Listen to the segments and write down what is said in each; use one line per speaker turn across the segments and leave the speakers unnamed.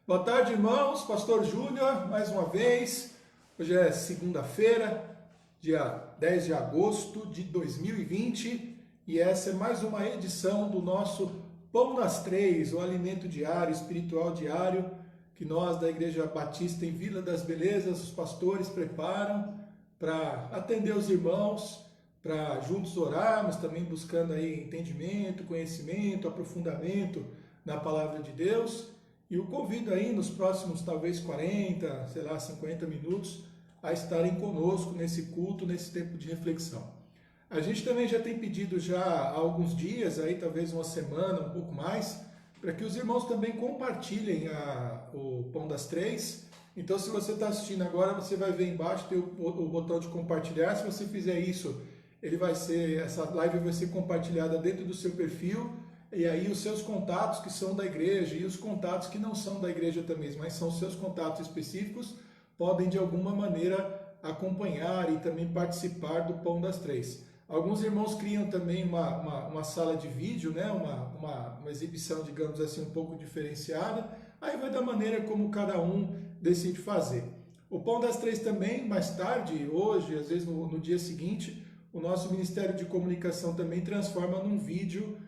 Boa tarde, irmãos. Pastor Júnior, mais uma vez. Hoje é segunda-feira, dia 10 de agosto de 2020, e essa é mais uma edição do nosso Pão das Três, o alimento diário, espiritual diário, que nós da Igreja Batista em Vila das Belezas, os pastores preparam para atender os irmãos, para juntos orarmos, também buscando aí entendimento, conhecimento, aprofundamento na palavra de Deus. E o convido aí nos próximos talvez 40, 50 minutos a estarem conosco nesse culto, nesse tempo de reflexão. A gente também já tem pedido já há alguns dias, aí talvez uma semana, um pouco mais, para que os irmãos também compartilhem o Pão das Três. Então, se você está assistindo agora, você vai ver embaixo, tem o botão de compartilhar. Se você fizer isso, essa live vai ser compartilhada dentro do seu perfil. E aí os seus contatos que são da igreja e os contatos que não são da igreja também, mas são seus contatos específicos, podem de alguma maneira acompanhar e também participar do Pão das Três. Alguns irmãos criam também uma sala de vídeo, né? uma exibição, digamos assim, um pouco diferenciada. Aí vai da maneira como cada um decide fazer. O Pão das Três também, mais tarde, hoje, às vezes no dia seguinte, o nosso Ministério de Comunicação também transforma num vídeo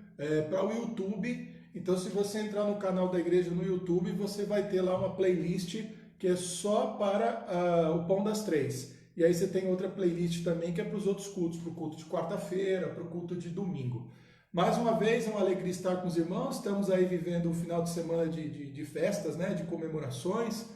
para o YouTube. Então, se você entrar no canal da igreja no YouTube, você vai ter lá uma playlist que é só para o Pão das Três. E aí você tem outra playlist também que é para os outros cultos, para o culto de quarta-feira, para o culto de domingo. Mais uma vez, é uma alegria estar com os irmãos. Estamos aí vivendo um final de semana de festas, né, de comemorações.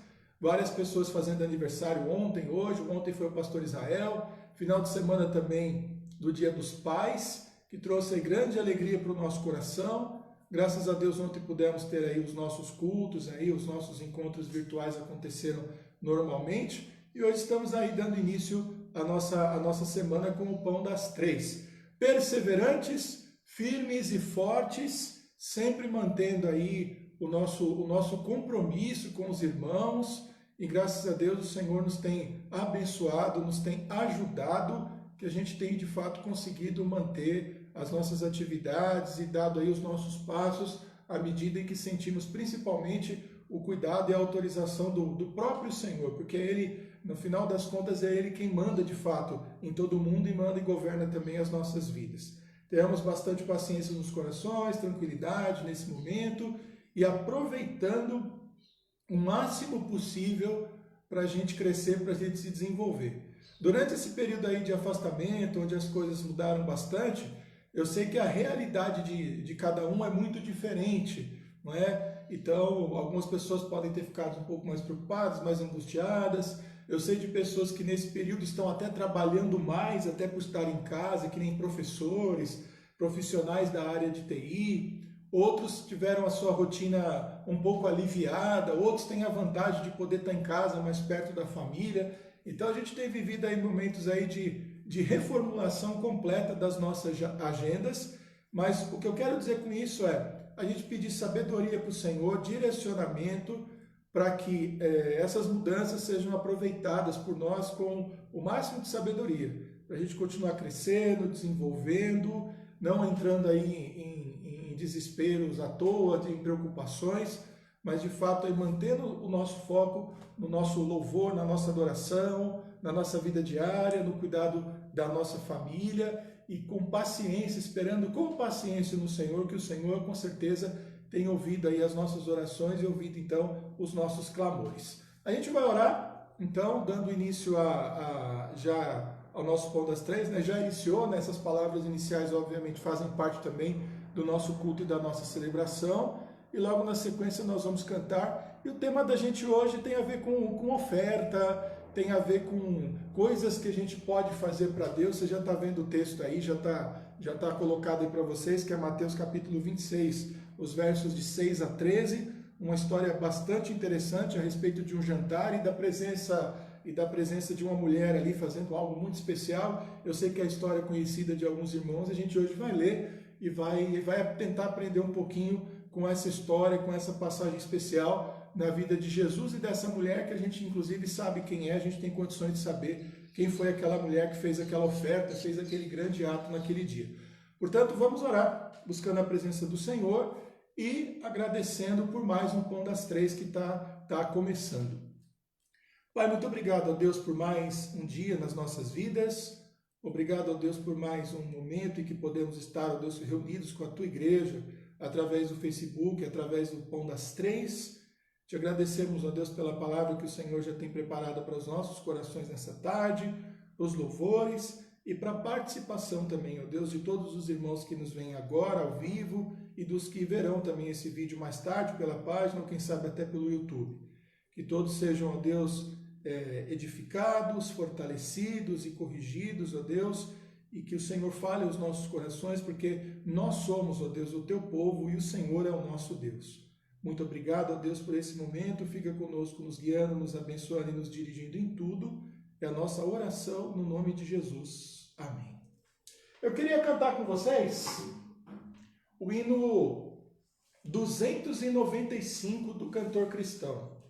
Várias pessoas fazendo aniversário ontem, hoje. Ontem foi o pastor Israel. Final de semana também do Dia dos Pais, que trouxe grande alegria para o nosso coração. Graças a Deus ontem pudemos ter aí os nossos cultos, aí os nossos encontros virtuais aconteceram normalmente, e hoje estamos aí dando início à nossa semana com o Pão das Três. Perseverantes, firmes e fortes, sempre mantendo aí o nosso compromisso com os irmãos, e graças a Deus o Senhor nos tem abençoado, nos tem ajudado, que a gente tem de fato conseguido manter as nossas atividades e dado aí os nossos passos à medida em que sentimos principalmente o cuidado e a autorização do próprio Senhor, porque Ele, no final das contas, é Ele quem manda de fato em todo mundo e manda e governa também as nossas vidas. Tenhamos bastante paciência nos corações, tranquilidade nesse momento e aproveitando o máximo possível para a gente crescer, para a gente se desenvolver. Durante esse período aí de afastamento, onde as coisas mudaram bastante, eu sei que a realidade de cada um é muito diferente, não é? Então, algumas pessoas podem ter ficado um pouco mais preocupadas, mais angustiadas. Eu sei de pessoas que nesse período estão até trabalhando mais, até por estar em casa, que nem professores, profissionais da área de TI. Outros tiveram a sua rotina um pouco aliviada, outros têm a vantagem de poder estar em casa, mais perto da família. Então a gente tem vivido aí momentos aí de reformulação completa das nossas agendas, mas o que eu quero dizer com isso é a gente pedir sabedoria para o Senhor, direcionamento, para que essas mudanças sejam aproveitadas por nós com o máximo de sabedoria, para a gente continuar crescendo, desenvolvendo, não entrando aí em desesperos à toa, em preocupações, mas de fato aí mantendo o nosso foco no nosso louvor, na nossa adoração, na nossa vida diária, no cuidado da nossa família e com paciência, esperando com paciência no Senhor, que o Senhor com certeza tem ouvido aí as nossas orações e ouvido então os nossos clamores. A gente vai orar, então, dando início já ao nosso Pão das Três, né? Já iniciou, né? Essas palavras iniciais obviamente fazem parte também do nosso culto e da nossa celebração, e logo na sequência nós vamos cantar. E o tema da gente hoje tem a ver com oferta, tem a ver com coisas que a gente pode fazer para Deus. Você já está vendo o texto aí, já tá colocado aí para vocês, que é Mateus capítulo 26, os versos de 6 a 13, uma história bastante interessante a respeito de um jantar e da presença de uma mulher ali fazendo algo muito especial. Eu sei que é a história conhecida de alguns irmãos, a gente hoje vai ler e vai tentar aprender um pouquinho com essa história, com essa passagem especial na vida de Jesus e dessa mulher, que a gente inclusive sabe quem é, a gente tem condições de saber quem foi aquela mulher que fez aquela oferta, fez aquele grande ato naquele dia. Portanto, vamos orar, buscando a presença do Senhor e agradecendo por mais um Pão das Três que tá começando. Pai, muito obrigado a Deus por mais um dia nas nossas vidas. Obrigado a Deus por mais um momento em que podemos estar, ó Deus, reunidos com a Tua igreja, através do Facebook, através do Pão das Três. Te agradecemos, ó Deus, pela palavra que o Senhor já tem preparada para os nossos corações nessa tarde, para os louvores e para a participação também, ó Deus, de todos os irmãos que nos veem agora ao vivo e dos que verão também esse vídeo mais tarde pela página ou quem sabe até pelo YouTube. Que todos sejam, ó Deus, edificados, fortalecidos e corrigidos, ó Deus, e que o Senhor fale aos nossos corações, porque nós somos, ó Deus, o Teu povo e o Senhor é o nosso Deus. Muito obrigado, ó Deus, por esse momento. Fica conosco, nos guiando, nos abençoando e nos dirigindo em tudo. É a nossa oração no nome de Jesus. Amém. Eu queria cantar com vocês o hino 295 do cantor cristão,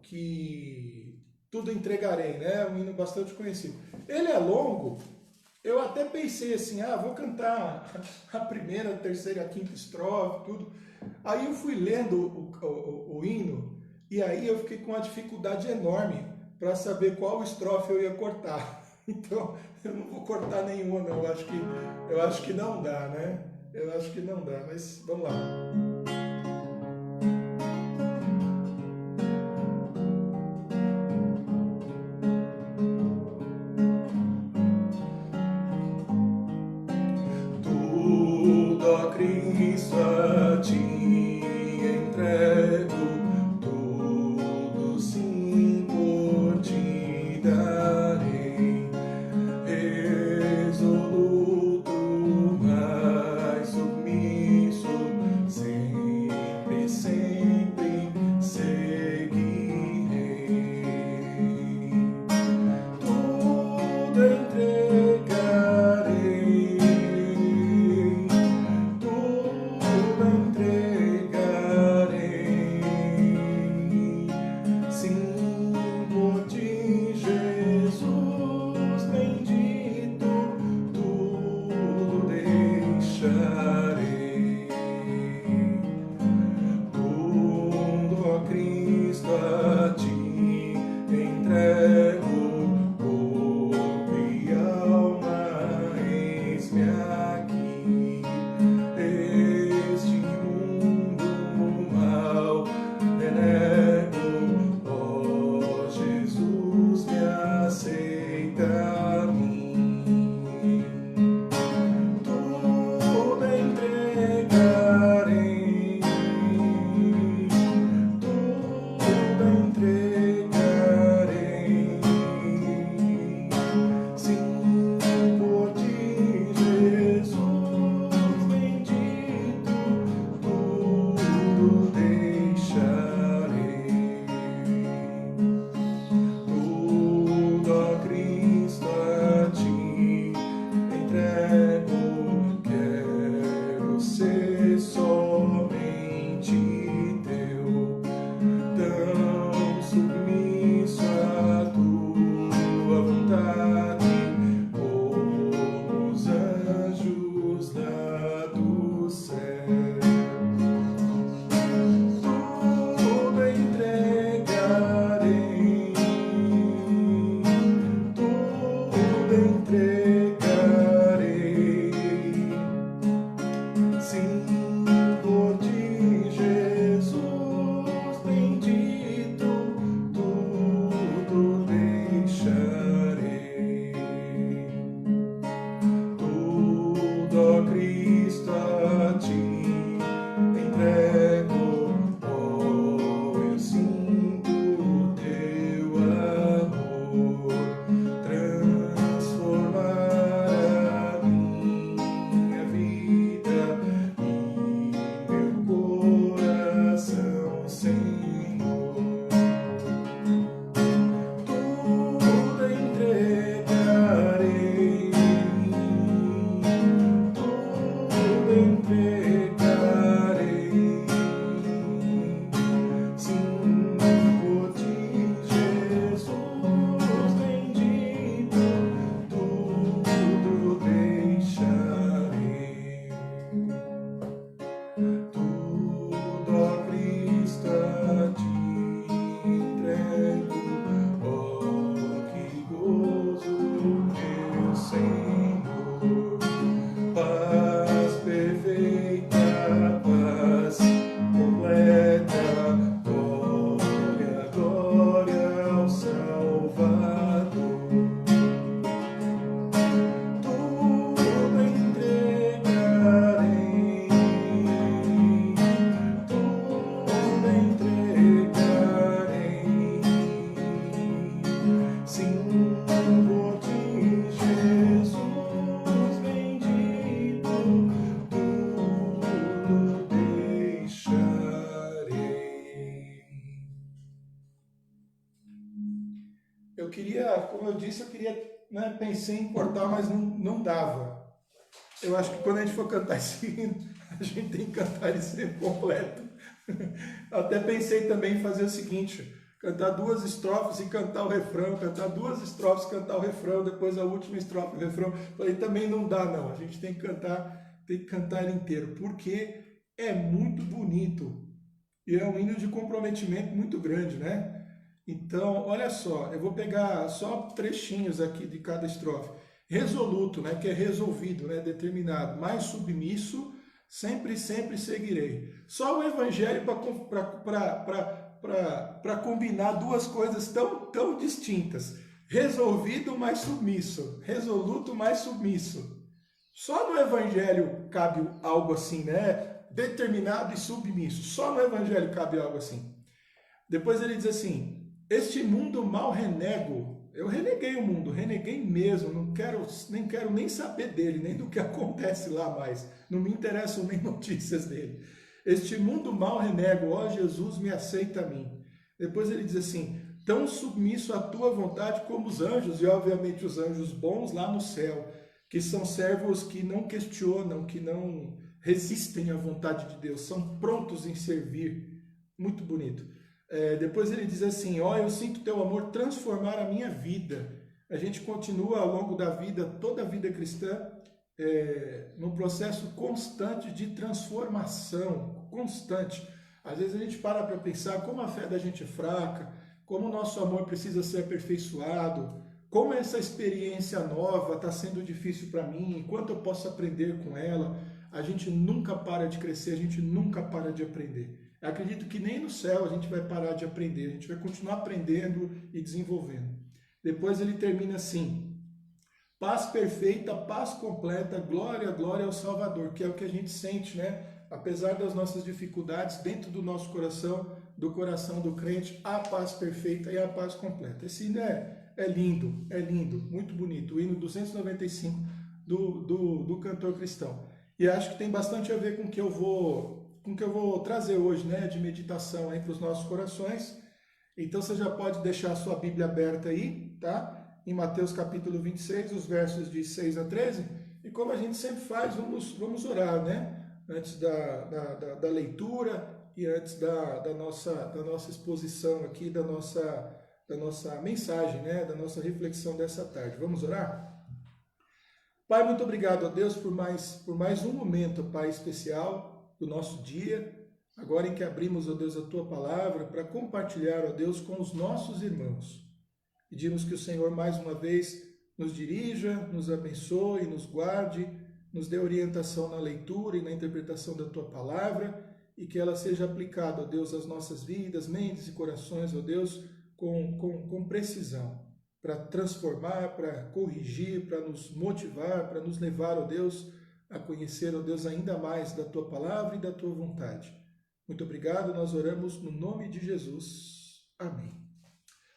que tudo entregarei, né? Um hino bastante conhecido. Ele é longo, eu até pensei assim, vou cantar a primeira, a terceira, a quinta estrofe, tudo. Aí eu fui lendo o hino e aí eu fiquei com uma dificuldade enorme para saber qual estrofe eu ia cortar. Então, eu não vou cortar nenhuma, não. Eu acho que não dá, né? Eu acho que não dá, mas vamos lá. Tudo a Cristo a ti entrego, tudo sim por ti darei, resoluto, mais submisso, sempre, sempre seguirei. Tudo entregarei, tudo entregarei. eu queria, como eu disse, né, pensei em cortar, mas não dava. Eu acho que quando a gente for cantar esse hino, a gente tem que cantar esse hino completo. Até pensei também em fazer o seguinte, cantar 2 estrofes e cantar o refrão, cantar 2 estrofes e cantar o refrão, depois a última estrofe e o refrão. Falei, também não dá não, a gente tem que cantar ele inteiro, porque é muito bonito. E é um hino de comprometimento muito grande, né? Então, olha só, eu vou pegar só trechinhos aqui de cada estrofe. Resoluto, né, que é resolvido, né, determinado, mais submisso, sempre, sempre seguirei. Só o Evangelho para combinar 2 coisas tão distintas. Resolvido mais submisso, resoluto mais submisso. Só no Evangelho cabe algo assim, né? Determinado e submisso. Só no Evangelho cabe algo assim. Depois ele diz assim, este mundo mal renego. Eu reneguei o mundo, reneguei mesmo, não quero nem saber dele, nem do que acontece lá mais. Não me interessam nem notícias dele. Este mundo mal renego, ó Jesus, me aceita a mim. Depois ele diz assim, tão submisso à tua vontade como os anjos, e obviamente os anjos bons lá no céu, que são servos que não questionam, que não resistem à vontade de Deus, são prontos em servir. Muito bonito. Depois ele diz assim, ó, eu sinto teu amor transformar a minha vida. A gente continua ao longo da vida, toda a vida cristã, num processo constante de transformação, constante. Às vezes a gente para pensar como a fé da gente é fraca, como o nosso amor precisa ser aperfeiçoado, como essa experiência nova está sendo difícil para mim, quanto eu posso aprender com ela. A gente nunca para de crescer, a gente nunca para de aprender. Eu acredito que nem no céu a gente vai parar de aprender, a gente vai continuar aprendendo e desenvolvendo. Depois ele termina assim, paz perfeita, paz completa, glória, glória ao Salvador, que é o que a gente sente, né? Apesar das nossas dificuldades, dentro do nosso coração, do coração do crente, a paz perfeita e a paz completa. Esse hino é lindo, muito bonito, o hino 295 do cantor cristão. E acho que tem bastante a ver com o que eu vou trazer hoje, né, de meditação aí para os nossos corações. Então você já pode deixar a sua Bíblia aberta aí, tá? Em Mateus capítulo 26, os versos de 6 a 13. E como a gente sempre faz, vamos orar, né? Antes da leitura e antes da nossa exposição aqui, da nossa mensagem, né? Da nossa reflexão dessa tarde. Vamos orar? Pai, muito obrigado a Deus por mais um momento, Pai, especial do nosso dia, agora em que abrimos, ó Deus, a Tua Palavra para compartilhar, ó Deus, com os nossos irmãos. Pedimos que o Senhor, mais uma vez, nos dirija, nos abençoe, nos guarde, nos dê orientação na leitura e na interpretação da Tua Palavra e que ela seja aplicada, ó Deus, às nossas vidas, mentes e corações, ó Deus, com precisão, para transformar, para corrigir, para nos motivar, para nos levar, ó Deus, a conhecer, ó Deus, ainda mais da Tua Palavra e da Tua vontade. Muito obrigado, nós oramos no nome de Jesus. Amém.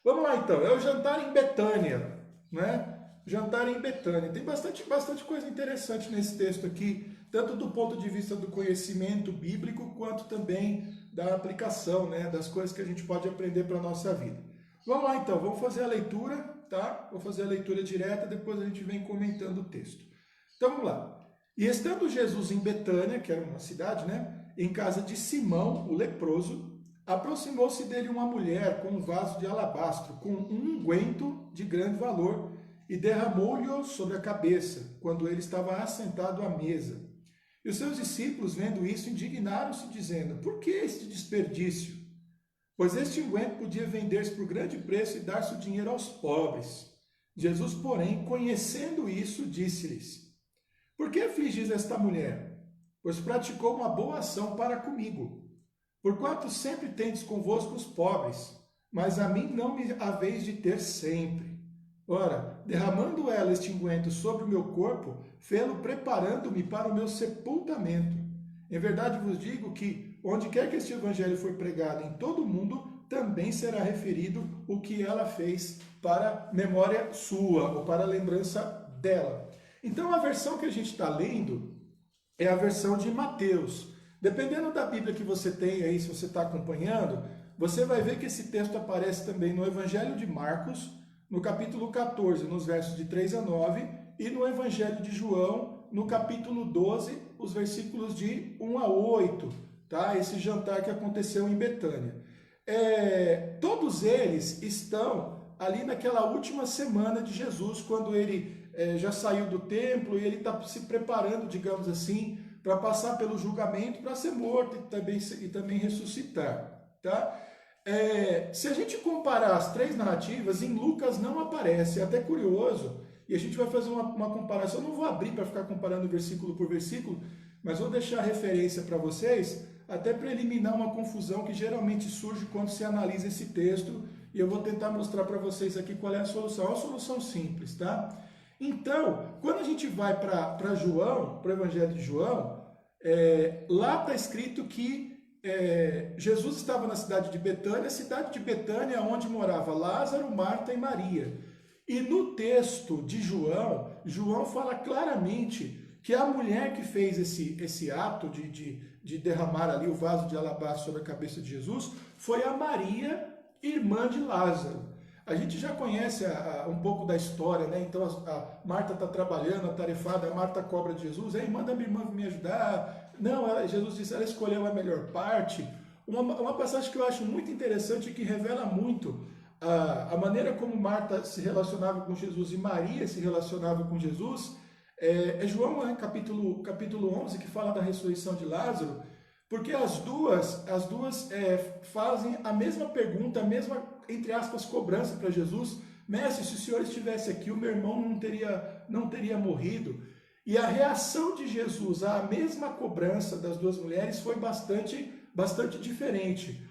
Vamos lá então, é o jantar em Betânia, né? Jantar em Betânia. Tem bastante coisa interessante nesse texto aqui, tanto do ponto de vista do conhecimento bíblico, quanto também da aplicação, né? Das coisas que a gente pode aprender para a nossa vida. Vamos lá então, vamos fazer a leitura, tá? Vou fazer a leitura direta, depois a gente vem comentando o texto. Então vamos lá. E estando Jesus em Betânia, que era uma cidade, né? Em casa de Simão, o leproso, aproximou-se dele uma mulher com um vaso de alabastro, com um unguento de grande valor, e derramou-lhe sobre a cabeça, quando ele estava assentado à mesa. E os seus discípulos, vendo isso, indignaram-se, dizendo, por que este desperdício? Pois este unguento podia vender-se por grande preço e dar-se o dinheiro aos pobres. Jesus, porém, conhecendo isso, disse-lhes, por que afligis esta mulher? Pois praticou uma boa ação para comigo. Porquanto sempre tendes convosco os pobres, mas a mim não me haveis de ter sempre. Ora, derramando ela este unguento sobre o meu corpo, fê-lo preparando-me para o meu sepultamento. Em verdade vos digo que, onde quer que este evangelho for pregado em todo o mundo, também será referido o que ela fez para memória sua, ou para lembrança dela. Então, a versão que a gente está lendo é a versão de Mateus. Dependendo da Bíblia que você tem aí, se você está acompanhando, você vai ver que esse texto aparece também no Evangelho de Marcos, no capítulo 14, nos versos de 3 a 9, e no Evangelho de João, no capítulo 12, os versículos de 1 a 8, tá? Esse jantar que aconteceu em Betânia. Todos eles estão ali naquela última semana de Jesus, quando ele já saiu do templo e ele está se preparando, digamos assim, para passar pelo julgamento, para ser morto e também ressuscitar, tá? Se a gente comparar as três narrativas, em Lucas não aparece, é até curioso, e a gente vai fazer uma comparação. Eu não vou abrir para ficar comparando versículo por versículo, mas vou deixar a referência para vocês, até para eliminar uma confusão que geralmente surge quando se analisa esse texto, e eu vou tentar mostrar para vocês aqui qual é a solução. É uma solução simples, tá? Então, quando a gente vai para João, para o Evangelho de João, lá está escrito que Jesus estava na cidade de Betânia, a cidade de Betânia onde morava Lázaro, Marta e Maria. E no texto de João, João fala claramente que a mulher que fez esse ato de derramar ali o vaso de alabastro sobre a cabeça de Jesus foi a Maria, irmã de Lázaro. A gente já conhece um pouco da história, né? Então a Marta está trabalhando, atarefada, a Marta cobra de Jesus, manda minha irmã me ajudar. Não, Jesus disse, ela escolheu a melhor parte. Uma passagem que eu acho muito interessante e que revela muito a maneira como Marta se relacionava com Jesus e Maria se relacionava com Jesus, João, né, capítulo 11, que fala da ressurreição de Lázaro, porque as duas fazem a mesma pergunta, a mesma, entre aspas, cobrança para Jesus. Mestre, se o senhor estivesse aqui, o meu irmão não teria morrido. E a reação de Jesus à mesma cobrança das duas mulheres foi bastante diferente,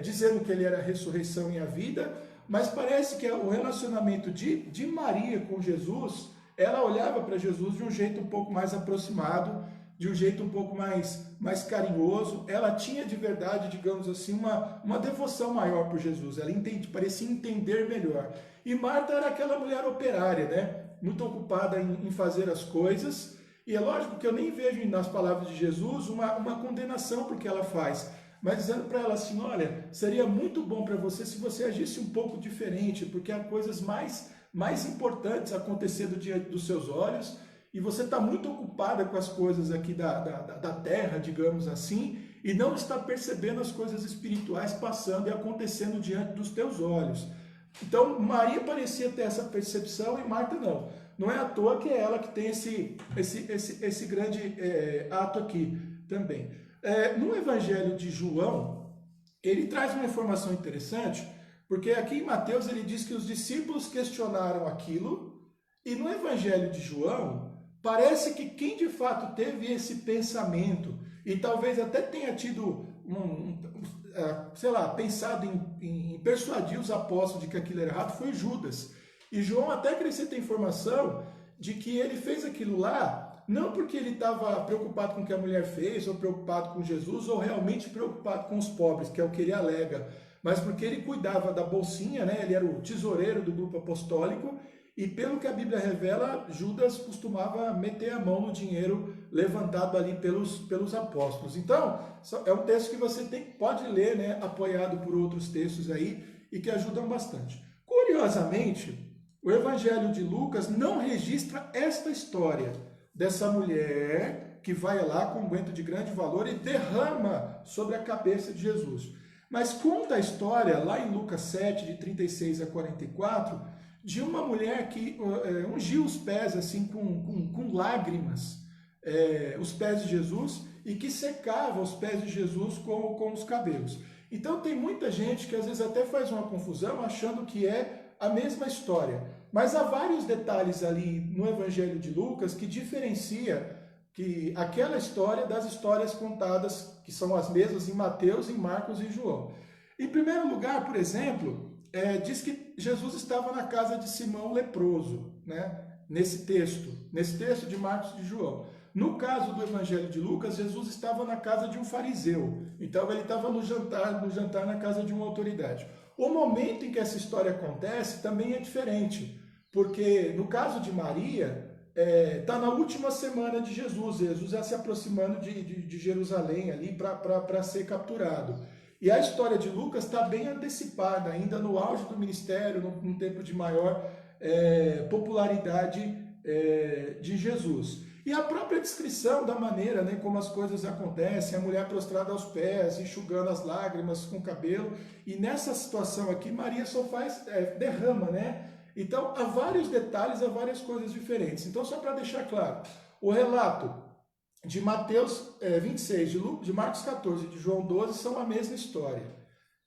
dizendo que ele era a ressurreição e a vida, mas parece que o relacionamento de Maria com Jesus, ela olhava para Jesus de um jeito um pouco mais aproximado, de um jeito um pouco mais carinhoso. Ela tinha de verdade, digamos assim, uma devoção maior por Jesus, ela parecia entender melhor. E Marta era aquela mulher operária, né? Muito ocupada em fazer as coisas, e é lógico que eu nem vejo nas palavras de Jesus uma condenação por que ela faz, mas dizendo para ela assim, olha, seria muito bom para você se você agisse um pouco diferente, porque há coisas mais importantes acontecendo diante dos seus olhos, e você está muito ocupada com as coisas aqui da terra, digamos assim, e não está percebendo as coisas espirituais passando e acontecendo diante dos teus olhos. Então, Maria parecia ter essa percepção e Marta não. Não é à toa que é ela que tem esse grande ato aqui também. No Evangelho de João, ele traz uma informação interessante, porque aqui em Mateus ele diz que os discípulos questionaram aquilo, e no Evangelho de João, parece que quem de fato teve esse pensamento, e talvez até tenha tido pensado em persuadir os apóstolos de que aquilo era errado, foi Judas. E João até acrescenta a informação de que ele fez aquilo lá, não porque ele estava preocupado com o que a mulher fez, ou preocupado com Jesus, ou realmente preocupado com os pobres, que é o que ele alega, mas porque ele cuidava da bolsinha, né? Ele era o tesoureiro do grupo apostólico, e pelo que a Bíblia revela, Judas costumava meter a mão no dinheiro levantado ali pelos apóstolos. Então, é um texto que você pode ler, né, apoiado por outros textos aí, e que ajudam bastante. Curiosamente, o Evangelho de Lucas não registra esta história dessa mulher que vai lá com um unguento de grande valor e derrama sobre a cabeça de Jesus. Mas conta a história, lá em Lucas 7, de 36 a 44, de uma mulher que ungiu os pés assim com lágrimas, os pés de Jesus, e que secava os pés de Jesus com os cabelos. Então tem muita gente que às vezes até faz uma confusão achando que é a mesma história. Mas há vários detalhes ali no Evangelho de Lucas que diferencia que aquela história das histórias contadas, que são as mesmas em Mateus, em Marcos e João. Em primeiro lugar, por exemplo, diz que Jesus estava na casa de Simão leproso, né? Nesse texto de Marcos e de João. No caso do Evangelho de Lucas, Jesus estava na casa de um fariseu, então ele estava no jantar na casa de uma autoridade. O momento em que essa história acontece também é diferente, porque no caso de Maria, está na última semana de Jesus já se aproximando de Jerusalém ali para ser capturado. E a história de Lucas está bem antecipada, ainda no auge do ministério, num tempo de maior popularidade de Jesus. E a própria descrição da maneira, né, como as coisas acontecem, a mulher prostrada aos pés, enxugando as lágrimas com o cabelo, e nessa situação aqui, Maria só faz, derrama, né? Então, há vários detalhes, há várias coisas diferentes. Então, só para deixar claro, o relato de Mateus 26, de Marcos 14 e de João 12 são a mesma história.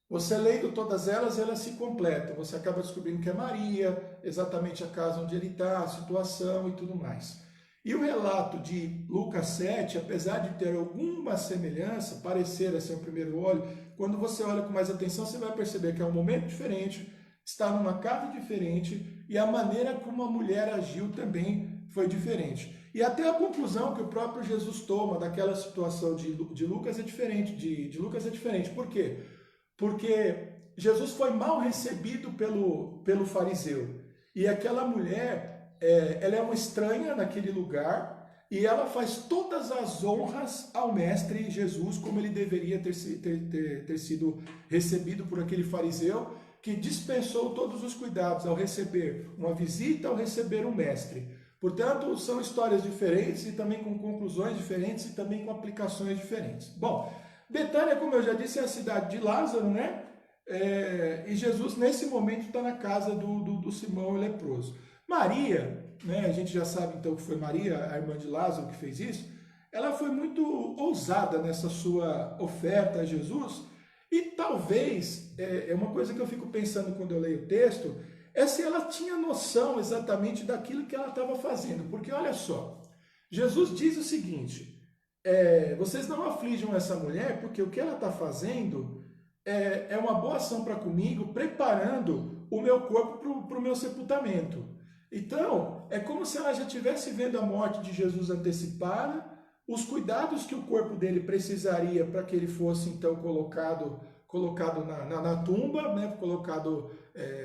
Você lendo todas elas, elas se completam. Você acaba descobrindo que é Maria, exatamente a casa onde ele está, a situação e tudo mais. E o relato de Lucas 7, apesar de ter alguma semelhança, parecer assim ao primeiro olho, quando você olha com mais atenção, você vai perceber que é um momento diferente, está numa casa diferente, e a maneira como a mulher agiu também foi diferente. E até a conclusão que o próprio Jesus toma daquela situação de Lucas é diferente. De Lucas é diferente. Por quê? Porque Jesus foi mal recebido pelo fariseu. E aquela mulher, ela é uma estranha naquele lugar, e ela faz todas as honras ao mestre Jesus, como ele deveria ter sido recebido por aquele fariseu, que dispensou todos os cuidados ao receber uma visita, ao receber um mestre. Portanto, são histórias diferentes e também com conclusões diferentes e também com aplicações diferentes. Bom, Betânia, como eu já disse, é a cidade de Lázaro, né? E Jesus, nesse momento, está na casa do Simão o leproso. Maria, né? A gente já sabe então que foi Maria, a irmã de Lázaro, que fez isso. Ela foi muito ousada nessa sua oferta a Jesus. E talvez, é uma coisa que eu fico pensando quando eu leio o texto, é se ela tinha noção exatamente daquilo que ela estava fazendo. Porque olha só, Jesus diz o seguinte, vocês não aflijam essa mulher, porque o que ela está fazendo é uma boa ação para comigo, preparando o meu corpo para o meu sepultamento. Então, é como se ela já estivesse vendo a morte de Jesus antecipada, os cuidados que o corpo dele precisaria para que ele fosse então colocado na tumba, né, colocado,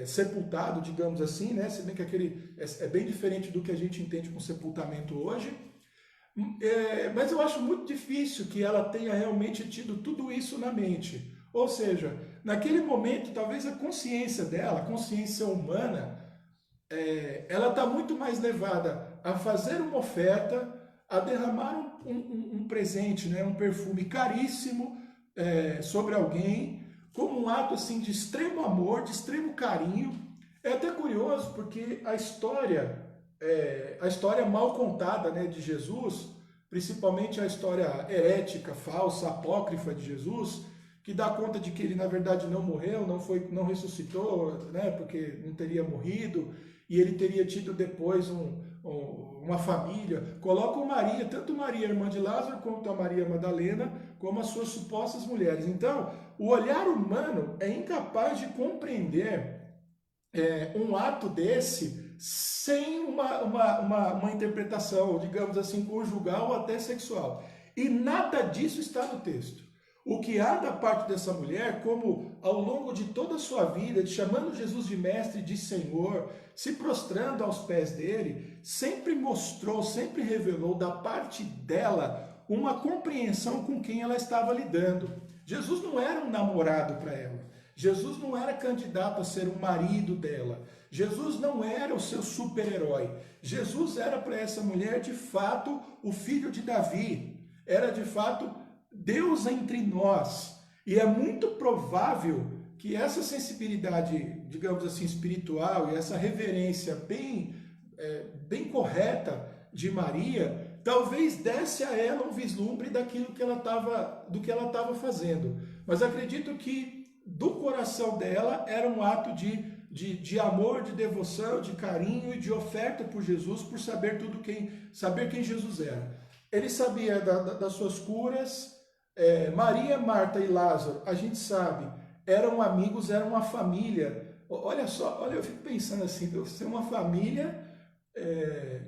sepultado, digamos assim, né, se bem que aquele é bem diferente do que a gente entende com sepultamento hoje, mas eu acho muito difícil que ela tenha realmente tido tudo isso na mente, ou seja, naquele momento talvez a consciência dela, a consciência humana, ela está muito mais levada a fazer uma oferta, a derramar um presente, né, um perfume caríssimo sobre alguém, como um ato assim de extremo amor, de extremo carinho. É até curioso porque a história mal contada, né, de Jesus, principalmente a história herética, falsa, apócrifa de Jesus, que dá conta de que ele na verdade não morreu, não ressuscitou, né, porque não teria morrido, e ele teria tido depois uma família. Colocam Maria, tanto Maria, irmã de Lázaro, quanto a Maria Madalena, como as suas supostas mulheres. Então, o olhar humano é incapaz de compreender um ato desse sem uma interpretação, digamos assim, conjugal ou até sexual. E nada disso está no texto. O que há da parte dessa mulher, como ao longo de toda a sua vida, chamando Jesus de mestre e de Senhor, se prostrando aos pés dele, sempre mostrou, sempre revelou da parte dela uma compreensão com quem ela estava lidando. Jesus não era um namorado para ela. Jesus não era candidato a ser o marido dela. Jesus não era o seu super-herói. Jesus era para essa mulher, de fato, o filho de Davi. Era, de fato, Deus entre nós. E é muito provável que essa sensibilidade, digamos assim, espiritual e essa reverência bem correta de Maria, talvez desse a ela um vislumbre do que ela estava fazendo. Mas acredito que do coração dela era um ato de amor, de devoção, de carinho e de oferta por Jesus, por saber saber quem Jesus era. Ele sabia das suas curas. Maria, Marta e Lázaro, a gente sabe, eram amigos, eram uma família. Olha só, eu fico pensando assim, ser uma família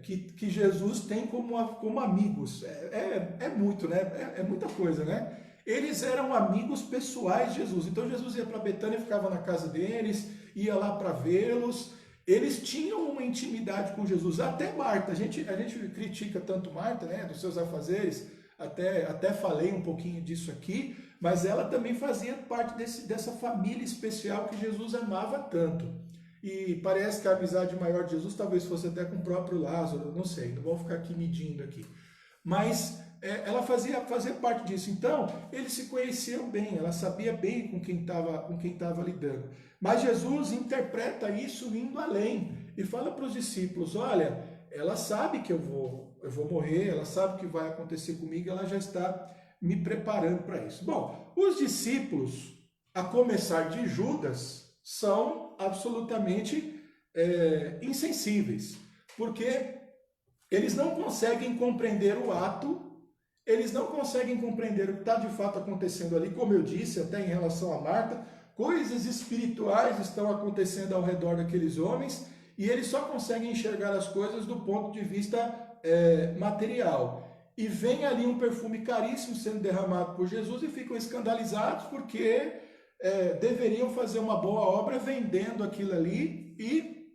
que Jesus tem como amigos. É muito, né? É muita coisa, né? Eles eram amigos pessoais de Jesus. Então Jesus ia para Betânia, ficava na casa deles, ia lá para vê-los. Eles tinham uma intimidade com Jesus. Até Marta, a gente critica tanto Marta, né, dos seus afazeres, até falei um pouquinho disso aqui, mas ela também fazia parte dessa família especial que Jesus amava tanto. E parece que a amizade maior de Jesus talvez fosse até com o próprio Lázaro, não sei, não vou ficar aqui medindo aqui. Mas ela fazia parte disso. Então, eles se conheciam bem, ela sabia bem com quem estava lidando. Mas Jesus interpreta isso indo além e fala para os discípulos, olha, ela sabe que eu vou morrer, ela sabe o que vai acontecer comigo, ela já está me preparando para isso. Bom, os discípulos, a começar de Judas, são absolutamente insensíveis, porque eles não conseguem compreender o ato, eles não conseguem compreender o que está de fato acontecendo ali, como eu disse, até em relação a Marta, coisas espirituais estão acontecendo ao redor daqueles homens, e eles só conseguem enxergar as coisas do ponto de vista material. E vem ali um perfume caríssimo sendo derramado por Jesus e ficam escandalizados porque deveriam fazer uma boa obra vendendo aquilo ali e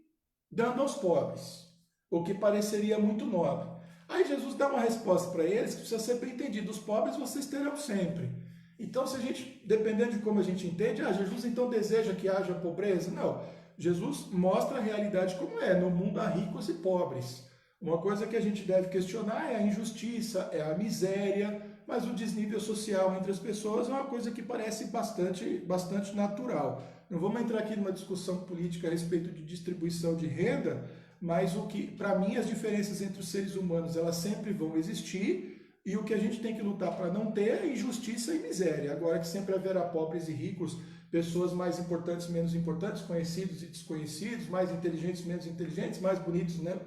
dando aos pobres, o que pareceria muito nobre. Aí Jesus dá uma resposta para eles que precisa ser bem entendido. Os pobres vocês terão sempre. Então, se a gente, dependendo de como a gente entende, Jesus então deseja que haja pobreza? Não. Jesus mostra a realidade como é. No mundo há ricos e pobres. Uma coisa que a gente deve questionar é a injustiça, é a miséria, mas o desnível social entre as pessoas é uma coisa que parece bastante natural. Não vamos entrar aqui numa discussão política a respeito de distribuição de renda, mas o que, para mim, as diferenças entre os seres humanos, elas sempre vão existir, e o que a gente tem que lutar para não ter é injustiça e miséria. Agora que sempre haverá pobres e ricos, pessoas mais importantes, menos importantes, conhecidos e desconhecidos, mais inteligentes, menos inteligentes, mais bonitos, né?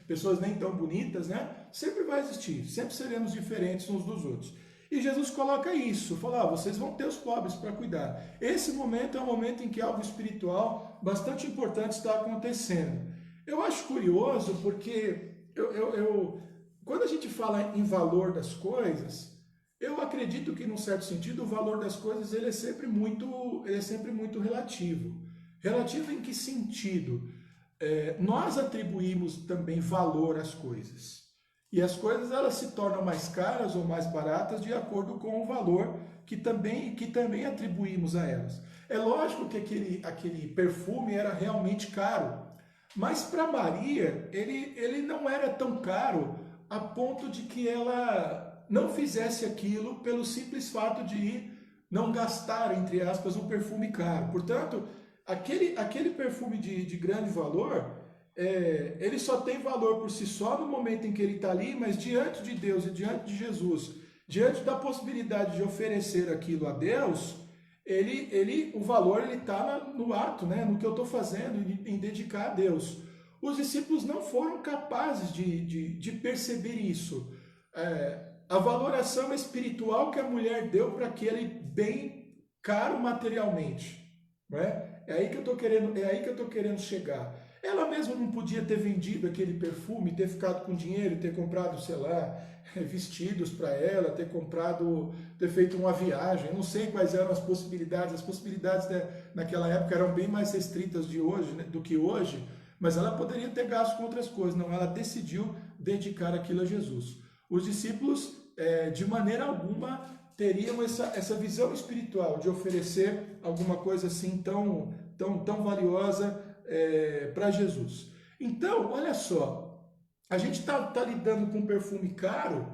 Pessoas nem tão bonitas, né? Sempre vai existir, sempre seremos diferentes uns dos outros. E Jesus coloca isso, fala, vocês vão ter os pobres para cuidar. Esse momento é um momento em que algo espiritual bastante importante está acontecendo. Eu acho curioso porque quando a gente fala em valor das coisas, eu acredito que, num certo sentido, o valor das coisas ele é sempre muito relativo. Relativo em que sentido? Nós atribuímos também valor às coisas. E as coisas elas se tornam mais caras ou mais baratas de acordo com o valor que também atribuímos a elas. É lógico que aquele perfume era realmente caro, mas para Maria ele não era tão caro a ponto de que ela não fizesse aquilo pelo simples fato de não gastar, entre aspas, um perfume caro. Portanto, aquele perfume de grande valor, ele só tem valor por si só no momento em que ele está ali, mas diante de Deus e diante de Jesus, diante da possibilidade de oferecer aquilo a Deus, o valor está no ato, né? No que eu estou fazendo, em dedicar a Deus. Os discípulos não foram capazes de perceber isso. A valoração espiritual que a mulher deu para aquele bem caro materialmente. Não é? É aí que eu estou querendo chegar. Ela mesma não podia ter vendido aquele perfume, ter ficado com dinheiro, ter comprado, sei lá, vestidos para ela, ter feito uma viagem. Eu não sei quais eram as possibilidades. As possibilidades naquela época eram bem mais restritas de hoje, né, do que hoje, mas ela poderia ter gasto com outras coisas. Não, ela decidiu dedicar aquilo a Jesus. Os discípulos, de maneira alguma, teriam essa visão espiritual de oferecer alguma coisa assim tão valiosa para Jesus. Então, olha só, a gente está lidando com um perfume caro,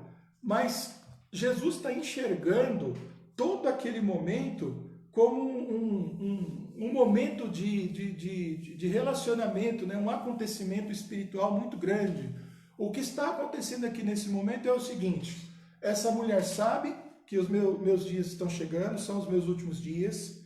mas Jesus está enxergando todo aquele momento como um momento de relacionamento, né? Um acontecimento espiritual muito grande. O que está acontecendo aqui nesse momento é o seguinte: essa mulher sabe que os meus dias estão chegando, são os meus últimos dias.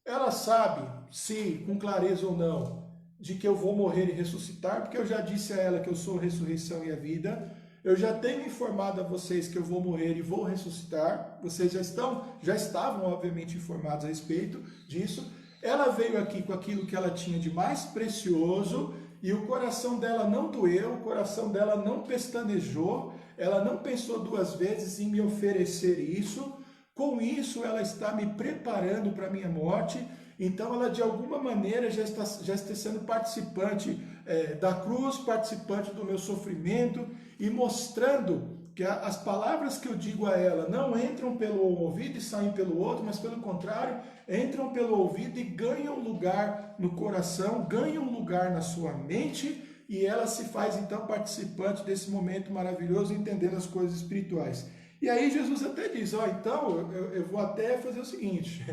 Ela sabe, se com clareza ou não, de que eu vou morrer e ressuscitar, porque eu já disse a ela que eu sou a ressurreição e a vida. Eu já tenho informado a vocês que eu vou morrer e vou ressuscitar. Vocês já estavam, obviamente, informados a respeito disso. Ela veio aqui com aquilo que ela tinha de mais precioso e o coração dela não doeu, o coração dela não pestanejou, ela não pensou duas vezes em me oferecer isso. Com isso, ela está me preparando para a minha morte. Então, ela de alguma maneira já está sendo participante da cruz, participante do meu sofrimento e mostrando que as palavras que eu digo a ela não entram pelo ouvido e saem pelo outro, mas pelo contrário, entram pelo ouvido e ganham lugar no coração, ganham lugar na sua mente, e ela se faz então participante desse momento maravilhoso, entendendo as coisas espirituais. E aí Jesus até diz, então eu vou até fazer o seguinte,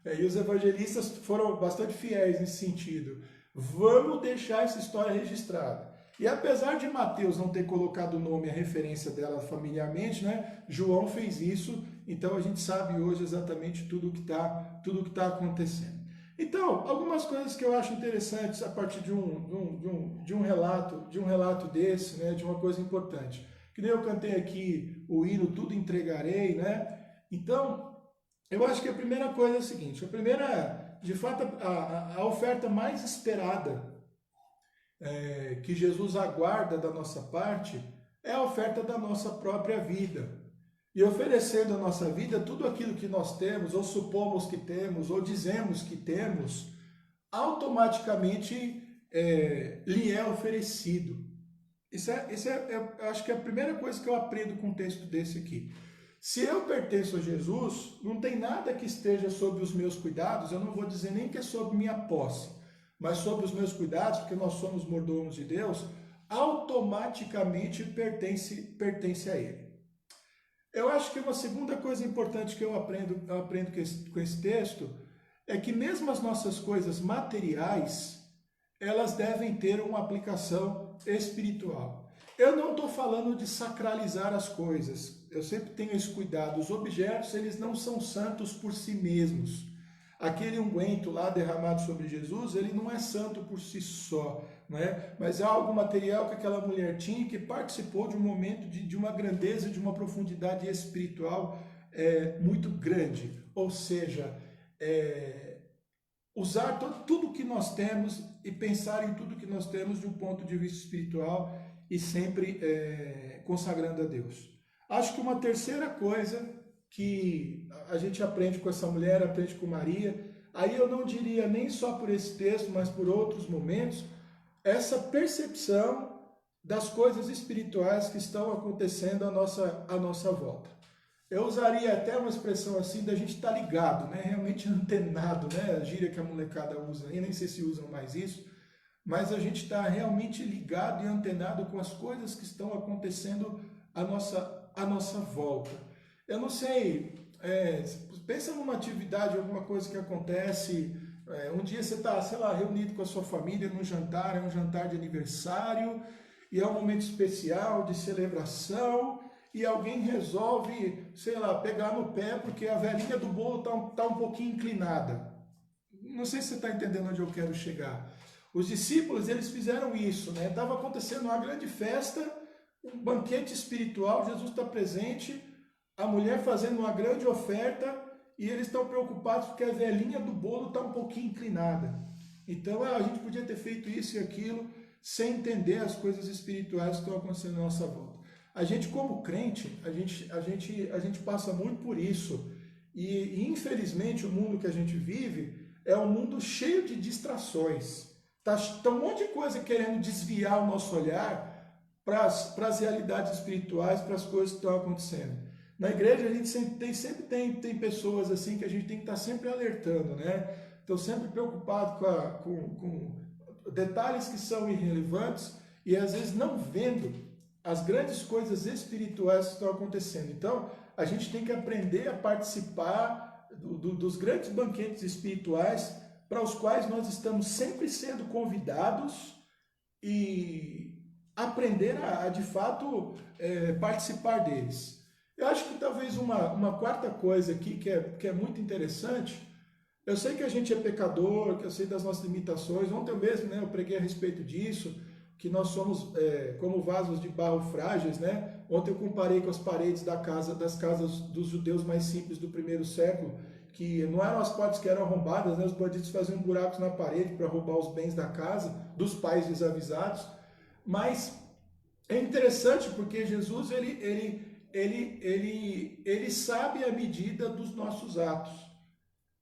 e os evangelistas foram bastante fiéis nesse sentido, vamos deixar essa história registrada. E apesar de Mateus não ter colocado o nome, a referência dela familiarmente, né, João fez isso, então a gente sabe hoje exatamente tudo que tá acontecendo. Então, algumas coisas que eu acho interessantes a partir de um relato desse, né, de uma coisa importante. Que nem eu cantei aqui o hino Tudo Entregarei, né? Então, eu acho que a primeira coisa é a seguinte, de fato, a oferta mais esperada que Jesus aguarda da nossa parte é a oferta da nossa própria vida. E oferecendo a nossa vida, tudo aquilo que nós temos, ou supomos que temos, ou dizemos que temos, automaticamente lhe é oferecido. Eu acho que é a primeira coisa que eu aprendo com um texto desse aqui. Se eu pertenço a Jesus, não tem nada que esteja sob os meus cuidados, eu não vou dizer nem que é sob minha posse, mas sobre os meus cuidados, porque nós somos mordomos de Deus, automaticamente pertence a Ele. Eu acho que uma segunda coisa importante que eu aprendo com esse texto é que mesmo as nossas coisas materiais, elas devem ter uma aplicação espiritual. Eu não estou falando de sacralizar as coisas, eu sempre tenho esse cuidado, os objetos eles não são santos por si mesmos. Aquele unguento lá derramado sobre Jesus, ele não é santo por si só, não é? Mas é algo material que aquela mulher tinha que participou de um momento de uma grandeza, de uma profundidade espiritual muito grande. Ou seja, usar tudo que nós temos e pensar em tudo que nós temos de um ponto de vista espiritual e sempre consagrando a Deus. Acho que uma terceira coisa que a gente aprende com essa mulher, aprende com Maria, aí eu não diria nem só por esse texto, mas por outros momentos, essa percepção das coisas espirituais que estão acontecendo à nossa volta. Eu usaria até uma expressão assim, da gente estar ligado, né? Realmente antenado, né? A gíria que a molecada usa, eu nem sei se usam mais isso, mas a gente está realmente ligado e antenado com as coisas que estão acontecendo à nossa volta. Eu não sei, pensa numa atividade, alguma coisa que acontece, um dia você está, sei lá, reunido com a sua família num jantar, é um jantar de aniversário, e é um momento especial de celebração, e alguém resolve, sei lá, pegar no pé porque a velhinha do bolo tá um pouquinho inclinada. Não sei se você está entendendo onde eu quero chegar. Os discípulos, eles fizeram isso, né? Estava acontecendo uma grande festa, um banquete espiritual, Jesus está presente, a mulher fazendo uma grande oferta e eles estão preocupados porque a velhinha do bolo está um pouquinho inclinada. Então a gente podia ter feito isso e aquilo sem entender as coisas espirituais que estão acontecendo à nossa volta. A gente como crente, a gente passa muito por isso e infelizmente o mundo que a gente vive é um mundo cheio de distrações. Tá um monte de coisa querendo desviar o nosso olhar para as realidades espirituais, para as coisas que estão acontecendo. Na igreja a gente sempre tem pessoas assim que a gente tem que estar sempre alertando, né? Estão sempre preocupados com detalhes que são irrelevantes e às vezes não vendo as grandes coisas espirituais que estão acontecendo. Então a gente tem que aprender a participar dos grandes banquetes espirituais para os quais nós estamos sempre sendo convidados e aprender a de fato participar deles. Eu acho que talvez uma quarta coisa aqui que é muito interessante, eu sei que a gente é pecador, que eu sei das nossas limitações, ontem mesmo eu preguei a respeito disso, que nós somos como vasos de barro frágeis, né? Ontem eu comparei com as paredes das casas dos judeus mais simples do primeiro século, que não eram as portas que eram arrombadas, né? Os bandidos faziam buracos na parede para roubar os bens da casa, dos pais desavisados, mas é interessante porque Jesus ele sabe a medida dos nossos atos.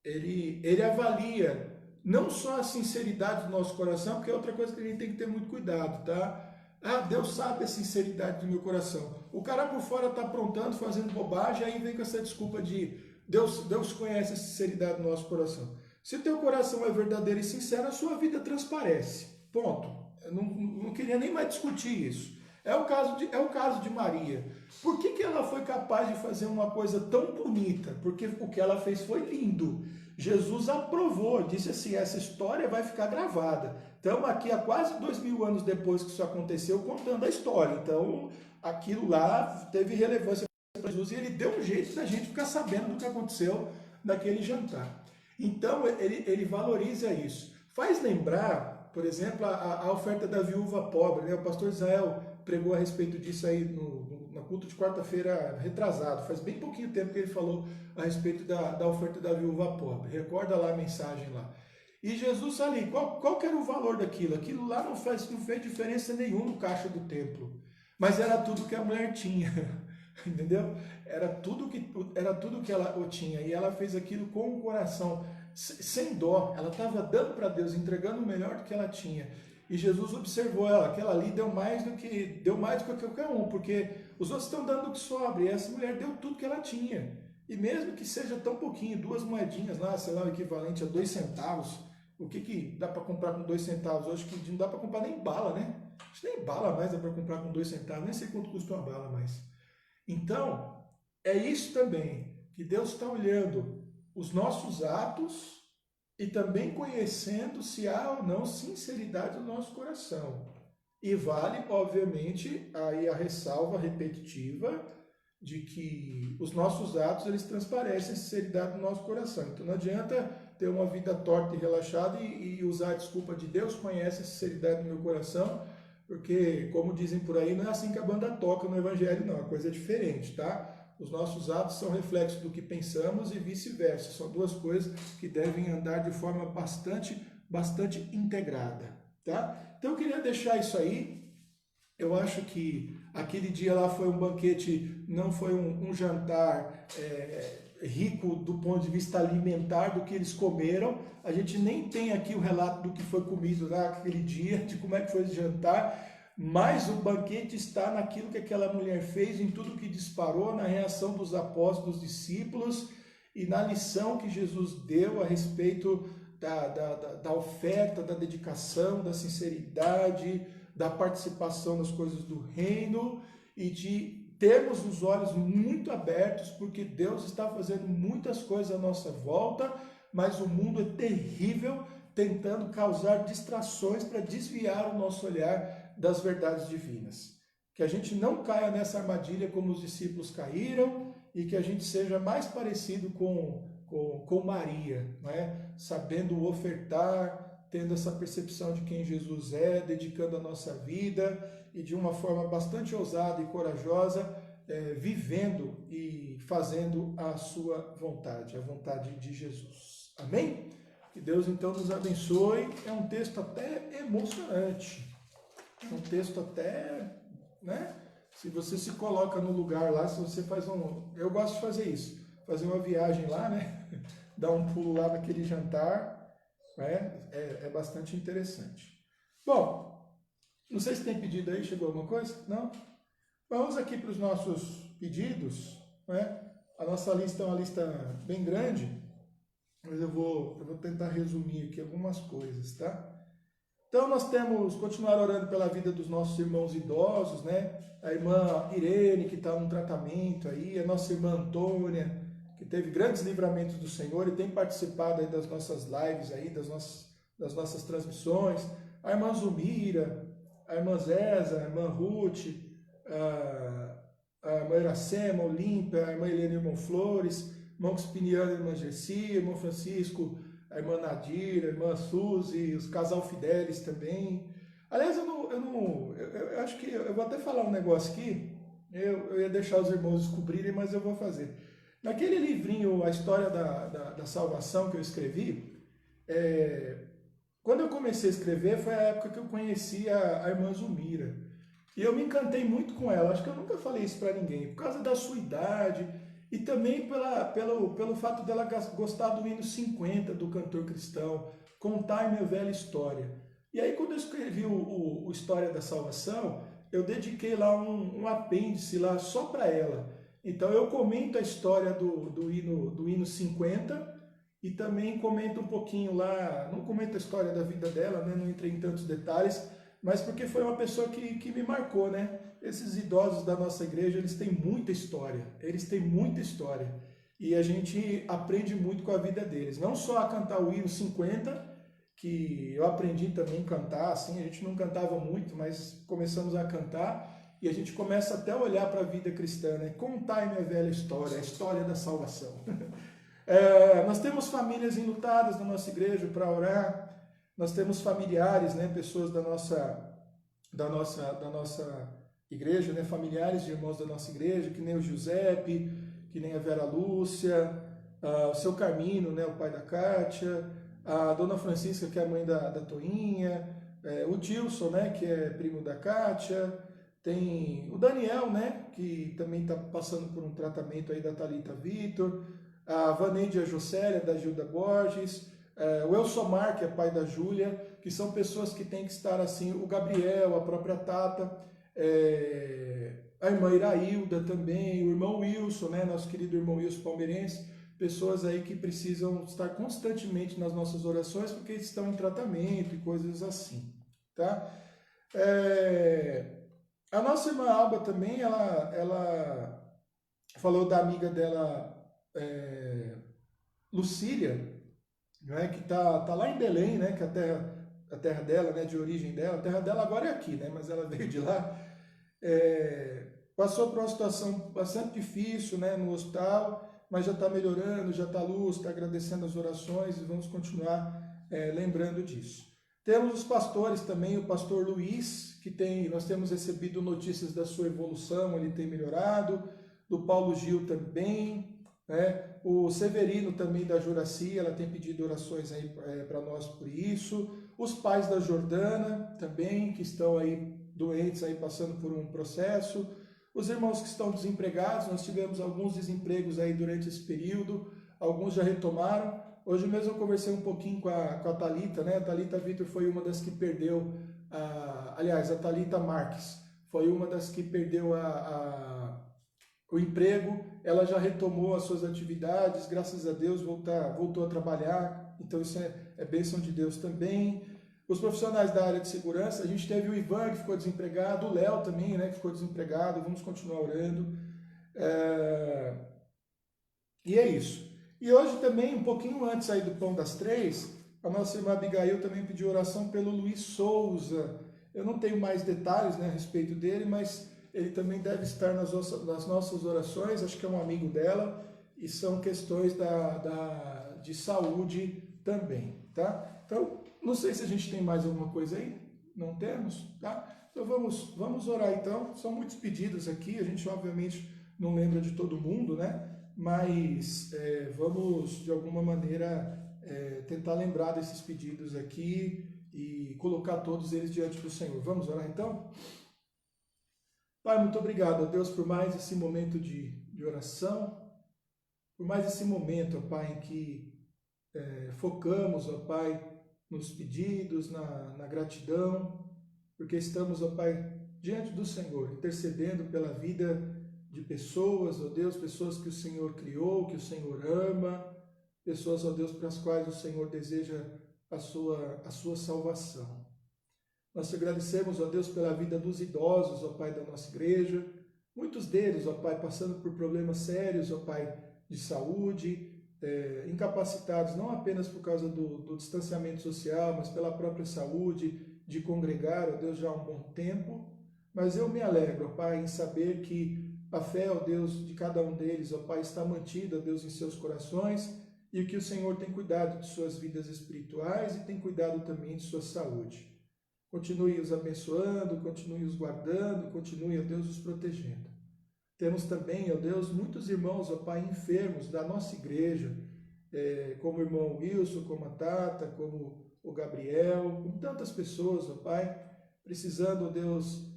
Ele avalia não só a sinceridade do nosso coração, porque é outra coisa que a gente tem que ter muito cuidado, tá? Ah, Deus sabe a sinceridade do meu coração. O cara por fora está aprontando, fazendo bobagem, aí vem com essa desculpa de Deus conhece a sinceridade do nosso coração. Se o teu coração é verdadeiro e sincero, a sua vida transparece. Ponto. Eu não queria nem mais discutir isso. É o caso de Maria. Por que ela foi capaz de fazer uma coisa tão bonita? Porque o que ela fez foi lindo. Jesus aprovou, disse assim, essa história vai ficar gravada. Estamos aqui há quase 2000 anos depois que isso aconteceu, contando a história. Então, aquilo lá teve relevância para Jesus e ele deu um jeito da gente ficar sabendo do que aconteceu naquele jantar. Então, ele valoriza isso. Faz lembrar, por exemplo, a oferta da viúva pobre, né? O pastor Israel pregou a respeito disso aí no culto de quarta-feira retrasado. Faz bem pouquinho tempo que ele falou a respeito da oferta da viúva pobre. Recorda lá a mensagem lá. E Jesus ali, qual que era o valor daquilo? Aquilo lá não fez diferença nenhuma no caixa do templo. Mas era tudo que a mulher tinha. Entendeu? Era tudo que ela tinha. E ela fez aquilo com o coração, sem dó. Ela estava dando para Deus, entregando o melhor do que ela tinha. E Jesus observou ela, aquela ali deu mais do que qualquer um, porque os outros estão dando o que sobra, e essa mulher deu tudo que ela tinha. E mesmo que seja tão pouquinho, 2 moedinhas lá, sei lá, o equivalente a 2 centavos, o que dá para comprar com 2 centavos? Eu acho que não dá para comprar nem bala, né? Acho que nem bala mais dá para comprar com 2 centavos, nem sei quanto custa uma bala mais. Então, é isso também, que Deus está olhando os nossos atos e também conhecendo se há ou não sinceridade no nosso coração. E vale, obviamente, aí a ressalva repetitiva de que os nossos atos eles transparecem a sinceridade do nosso coração. Então não adianta ter uma vida torta e relaxada e usar a desculpa de Deus conhece a sinceridade do meu coração, porque, como dizem por aí, não é assim que a banda toca no Evangelho, não. A coisa é diferente, tá? Os nossos atos são reflexos do que pensamos e vice-versa. São duas coisas que devem andar de forma bastante integrada, tá? Então eu queria deixar isso aí. Eu acho que aquele dia lá foi um banquete, não foi um jantar rico do ponto de vista alimentar do que eles comeram. A gente nem tem aqui o relato do que foi comido naquele dia, de como é que foi esse jantar, mas o banquete está naquilo que aquela mulher fez, em tudo que disparou, na reação dos apóstolos, dos discípulos e na lição que Jesus deu a respeito da oferta, da dedicação, da sinceridade, da participação nas coisas do reino e de termos os olhos muito abertos, porque Deus está fazendo muitas coisas à nossa volta, mas o mundo é terrível, tentando causar distrações para desviar o nosso olhar das verdades divinas. Que a gente não caia nessa armadilha como os discípulos caíram e que a gente seja mais parecido com Maria, não é? Sabendo ofertar, tendo essa percepção de quem Jesus é, dedicando a nossa vida e de uma forma bastante ousada e corajosa, vivendo e fazendo a sua vontade, a vontade de Jesus. Amém? Que Deus então nos abençoe. É um texto até emocionante, é um texto até, né? Se você se coloca no lugar lá, se você faz eu gosto de fazer isso, fazer uma viagem lá, né? Dar um pulo lá naquele jantar, né? É bastante interessante. Bom, não sei se tem pedido aí, chegou alguma coisa? Não? Vamos aqui para os nossos pedidos, né? A nossa lista é uma lista bem grande, mas eu vou tentar resumir aqui algumas coisas, tá? Então nós temos, continuar orando pela vida dos nossos irmãos idosos, né? A irmã Irene, que está no tratamento aí, a nossa irmã Antônia, que teve grandes livramentos do Senhor e tem participado aí das nossas lives aí, das nossas transmissões, a irmã Zumira, a irmã Zéza, a irmã Ruth, a irmã Iracema, Olímpia, a irmã Helena, irmão Flores, irmão Crispiniano, a irmã Gersi, irmão Francisco, a irmã Nadir, a irmã Suzy, os casal Fidelis também. Aliás, eu acho que eu vou até falar um negócio aqui, eu ia deixar os irmãos descobrirem, mas eu vou fazer. Naquele livrinho, A História da Salvação, que eu escrevi, quando eu comecei a escrever, foi a época que eu conheci a irmã Zumira. E eu me encantei muito com ela, acho que eu nunca falei isso para ninguém, por causa da sua idade e também pelo fato dela gostar do hino 50 do cantor cristão, Contar Minha Velha História. E aí quando eu escrevi o História da Salvação, eu dediquei lá um apêndice lá só para ela. Então eu comento a história do hino 50 e também comento um pouquinho lá, não comento a história da vida dela, né? Não entrei em tantos detalhes, mas porque foi uma pessoa que me marcou, né? Esses idosos da nossa igreja, eles têm muita história, e a gente aprende muito com a vida deles, não só a cantar o hino 50, que eu aprendi também a cantar, assim, a gente não cantava muito, mas começamos a cantar, e a gente começa até a olhar para a vida cristã, né? Contar minha velha história, a história da salvação. Nós temos famílias enlutadas na nossa igreja para orar, nós temos familiares, né, pessoas da nossa igreja, né, familiares de irmãos da nossa igreja, que nem o Giuseppe, que nem a Vera Lúcia, o seu Carmino, né, o pai da Kátia, a dona Francisca, que é a mãe da Toinha, o Tilson, né, que é primo da Kátia, tem o Daniel, né, que também está passando por um tratamento aí da Thalita Vitor, a Vaneide e a Jocélia, da Gilda Borges, o Elsomar, que é pai da Júlia, que são pessoas que têm que estar assim, o Gabriel, a própria Tata, a irmã Irailda também, o irmão Wilson, né, nosso querido irmão Wilson palmeirense, pessoas aí que precisam estar constantemente nas nossas orações porque estão em tratamento e coisas assim, tá? A nossa irmã Alba também, ela falou da amiga dela, Lucília, né, que tá lá em Belém, né, que é a terra dela, né, de origem dela, a terra dela agora é aqui, né, mas ela veio de lá, passou por uma situação bastante difícil, né, no hospital, mas já está melhorando, já está luz, está agradecendo as orações e vamos continuar lembrando disso. Temos os pastores também, o pastor Luiz, nós temos recebido notícias da sua evolução, ele tem melhorado, do Paulo Gil também, né? O Severino também da Juraci, ela tem pedido orações aí para nós por isso. Os pais da Jordana também, que estão aí doentes, aí passando por um processo. Os irmãos que estão desempregados, nós tivemos alguns desempregos aí durante esse período, alguns já retomaram. Hoje mesmo eu conversei um pouquinho com a Thalita, né? A Thalita Vitor foi uma das que perdeu, aliás, a Thalita Marques foi uma das que perdeu o emprego, ela já retomou as suas atividades, graças a Deus voltou a trabalhar, então isso é bênção de Deus também. Os profissionais da área de segurança, a gente teve o Ivan que ficou desempregado, o Léo também, né, que ficou desempregado, vamos continuar orando. E é isso. E hoje também, um pouquinho antes aí do Pão das Três, a nossa irmã Abigail também pediu oração pelo Luiz Souza. Eu não tenho mais detalhes, né, a respeito dele, mas ele também deve estar nas nossas orações, acho que é um amigo dela, e são questões de saúde também, tá? Então, não sei se a gente tem mais alguma coisa aí, não temos, tá? Então vamos orar então, são muitos pedidos aqui, a gente obviamente não lembra de todo mundo, né? Mas vamos de alguma maneira tentar lembrar desses pedidos aqui e colocar todos eles diante do Senhor. Vamos orar então? Pai, muito obrigado, ó Deus, por mais esse momento de oração, por mais esse momento, ó Pai, em que focamos, ó Pai, nos pedidos, na gratidão, porque estamos, ó Pai, diante do Senhor, intercedendo pela vida de pessoas, ó Deus, pessoas que o Senhor criou, que o Senhor ama, pessoas, ó Deus, para as quais o Senhor deseja a sua salvação. Nós te agradecemos, ó Deus, pela vida dos idosos, ó Pai, da nossa igreja, muitos deles, ó Pai, passando por problemas sérios, ó Pai, de saúde, incapacitados não apenas por causa do distanciamento social, mas pela própria saúde, de congregar, ó Deus, já há um bom tempo. Mas eu me alegro, ó Pai, em saber que a fé, ó Deus, de cada um deles, ó Pai, está mantida, ó Deus, em seus corações, e que o Senhor tem cuidado de suas vidas espirituais e tem cuidado também de sua saúde. Continue os abençoando, continue os guardando, continue, ó Deus, os protegendo. Temos também, ó Deus, muitos irmãos, ó Pai, enfermos da nossa igreja, como o irmão Wilson, como a Tata, como o Gabriel, com tantas pessoas, ó Pai, precisando, ó Deus,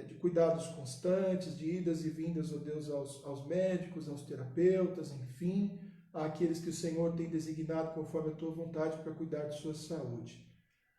de cuidados constantes, de idas e vindas, ó Deus, aos médicos, aos terapeutas, enfim, àqueles que o Senhor tem designado conforme a Tua vontade para cuidar de sua saúde.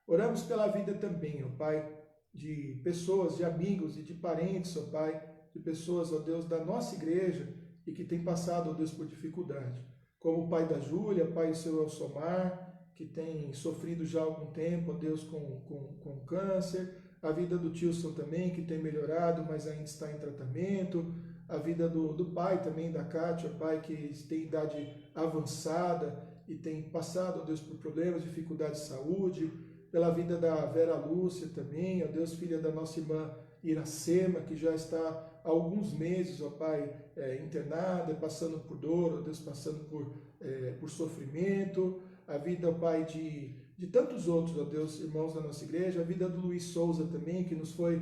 Oramos pela vida também, ó Pai, de pessoas, de amigos e de parentes, ó Pai, de pessoas, ó Deus, da nossa igreja e que tem passado, ó Deus, por dificuldade. Como o pai da Júlia, pai do seu Elsomar, que tem sofrido já há algum tempo, ó Deus, com câncer. A vida do Tilson também, que tem melhorado, mas ainda está em tratamento. A vida do pai também, da Kátia, pai que tem idade avançada e tem passado, ó Deus, por problemas, dificuldades de saúde. Pela vida da Vera Lúcia também, ó Deus, filha da nossa irmã Iracema, que já está há alguns meses, ó Pai, internada, passando por dor, ó Deus, passando por sofrimento. A vida, ó Pai, de tantos outros, ó Deus, irmãos da nossa igreja. A vida do Luiz Souza também, que nos foi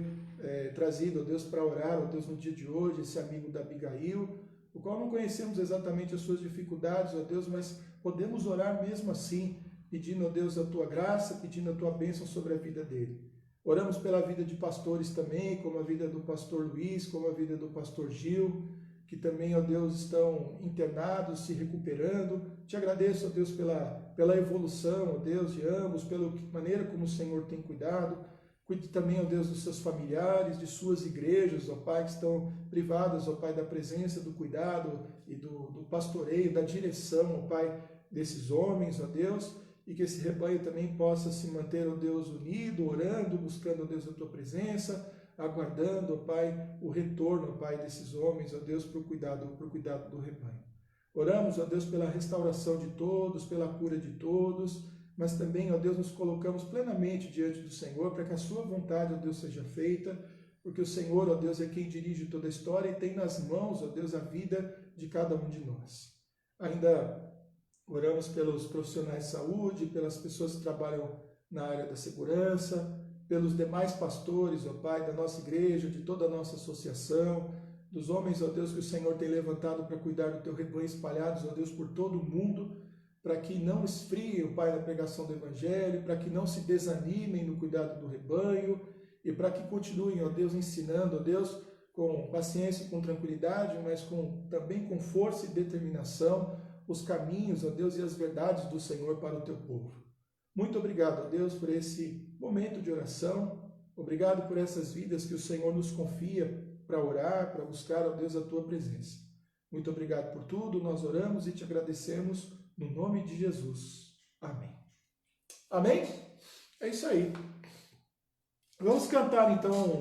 trazido, ó Deus, para orar, ó Deus, no dia de hoje, esse amigo da Abigail, o qual não conhecemos exatamente as suas dificuldades, ó Deus, mas podemos orar mesmo assim, pedindo a Deus a tua graça, pedindo a tua bênção sobre a vida dele. Oramos pela vida de pastores também, como a vida do pastor Luiz, como a vida do pastor Gil, que também, ó Deus, estão internados, se recuperando. Te agradeço, ó Deus, pela evolução, ó Deus, de ambos, pela maneira como o Senhor tem cuidado. Cuide também, ó Deus, dos seus familiares, de suas igrejas, ó Pai, que estão privadas, ó Pai, da presença, do cuidado e do pastoreio, da direção, ó Pai, desses homens, ó Deus. E que esse rebanho também possa se manter, ó Deus, unido, orando, buscando, ó Deus, a tua presença, aguardando, ó Pai, o retorno, ó Pai, desses homens, ó Deus, para o cuidado do rebanho. Oramos, ó Deus, pela restauração de todos, pela cura de todos, mas também, ó Deus, nos colocamos plenamente diante do Senhor para que a sua vontade, ó Deus, seja feita, porque o Senhor, ó Deus, é quem dirige toda a história e tem nas mãos, ó Deus, a vida de cada um de nós. Ainda oramos pelos profissionais de saúde, pelas pessoas que trabalham na área da segurança, pelos demais pastores, ó Pai, da nossa igreja, de toda a nossa associação, dos homens, ó Deus, que o Senhor tem levantado para cuidar do teu rebanho espalhados, ó Deus, por todo o mundo, para que não esfriem, ó Pai, na pregação do Evangelho, para que não se desanimem no cuidado do rebanho e para que continuem, ó Deus, ensinando, ó Deus, com paciência e com tranquilidade, mas também com força e determinação, os caminhos, ó Deus, e as verdades do Senhor para o teu povo. Muito obrigado, ó Deus, por esse momento de oração. Obrigado por essas vidas que o Senhor nos confia para orar, para buscar, ó Deus, a tua presença. Muito obrigado por tudo. Nós oramos e te agradecemos no nome de Jesus. Amém. Amém? É isso aí. Vamos cantar, então,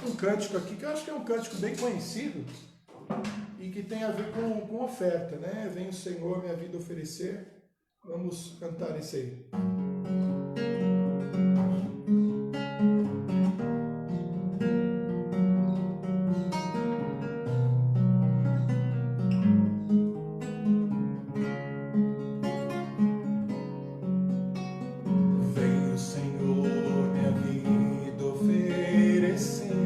um cântico aqui, que eu acho que é um cântico bem conhecido, e que tem a ver com oferta, né? Vem o Senhor minha vida oferecer. Vamos cantar esse aí. Vem o Senhor minha vida oferecer.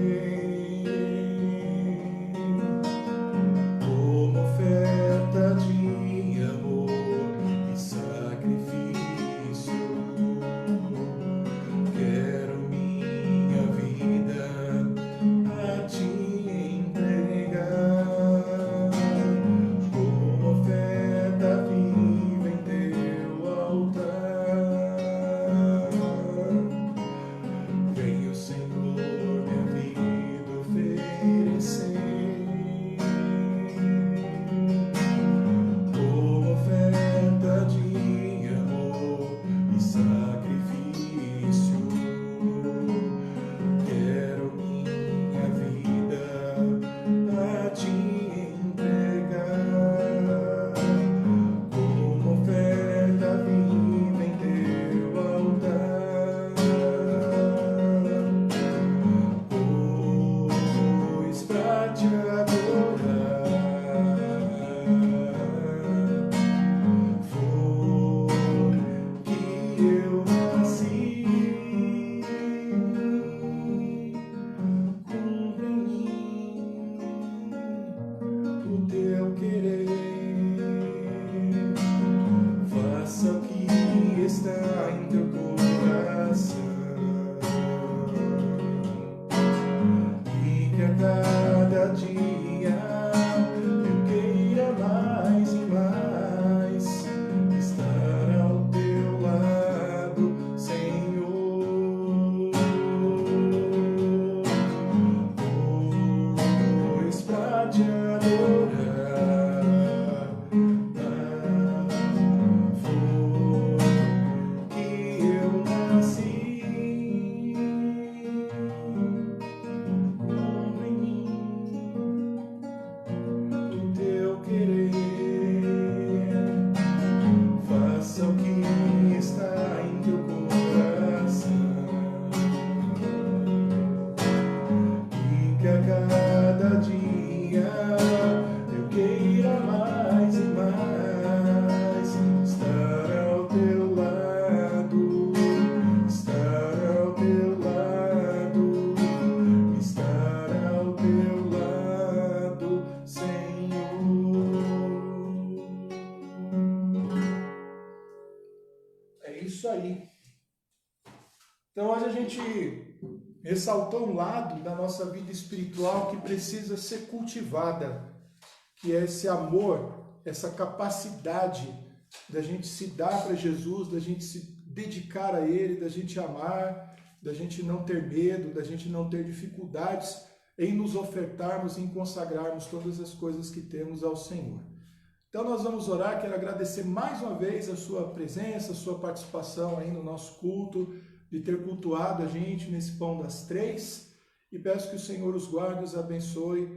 É isso aí. Então hoje a gente ressaltou um lado da nossa vida espiritual que precisa ser cultivada, que é esse amor, essa capacidade da gente se dar para Jesus, da gente se dedicar a Ele, da gente amar, da gente não ter medo, da gente não ter dificuldades em nos ofertarmos, em consagrarmos todas as coisas que temos ao Senhor. Então nós vamos orar, quero agradecer mais uma vez a sua presença, a sua participação aí no nosso culto, de ter cultuado a gente nesse Pão das Três, e peço que o Senhor os guarde, os abençoe,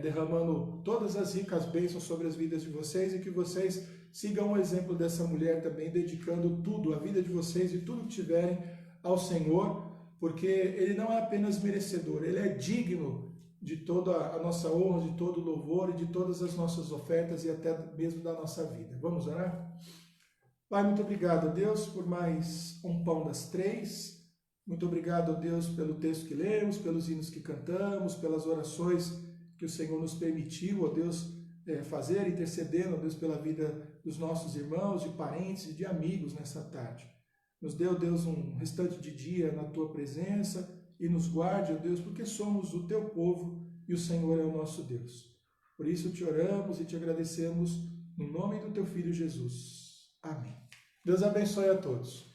derramando todas as ricas bênçãos sobre as vidas de vocês, e que vocês sigam o exemplo dessa mulher também, dedicando tudo, a vida de vocês e tudo que tiverem ao Senhor, porque Ele não é apenas merecedor, Ele é digno de toda a nossa honra, de todo o louvor e de todas as nossas ofertas e até mesmo da nossa vida. Vamos orar? Pai, muito obrigado, Deus, por mais um Pão das Três. Muito obrigado, Deus, pelo texto que lemos, pelos hinos que cantamos, pelas orações que o Senhor nos permitiu, ó Deus, fazer, intercedendo, ó Deus, pela vida dos nossos irmãos, de parentes e de amigos nessa tarde. Nos dê, ó Deus, um restante de dia na Tua presença e nos guarde, ó Deus, porque somos o Teu povo e o Senhor é o nosso Deus. Por isso te oramos e te agradecemos no nome do Teu Filho Jesus. Amém. Deus abençoe a todos.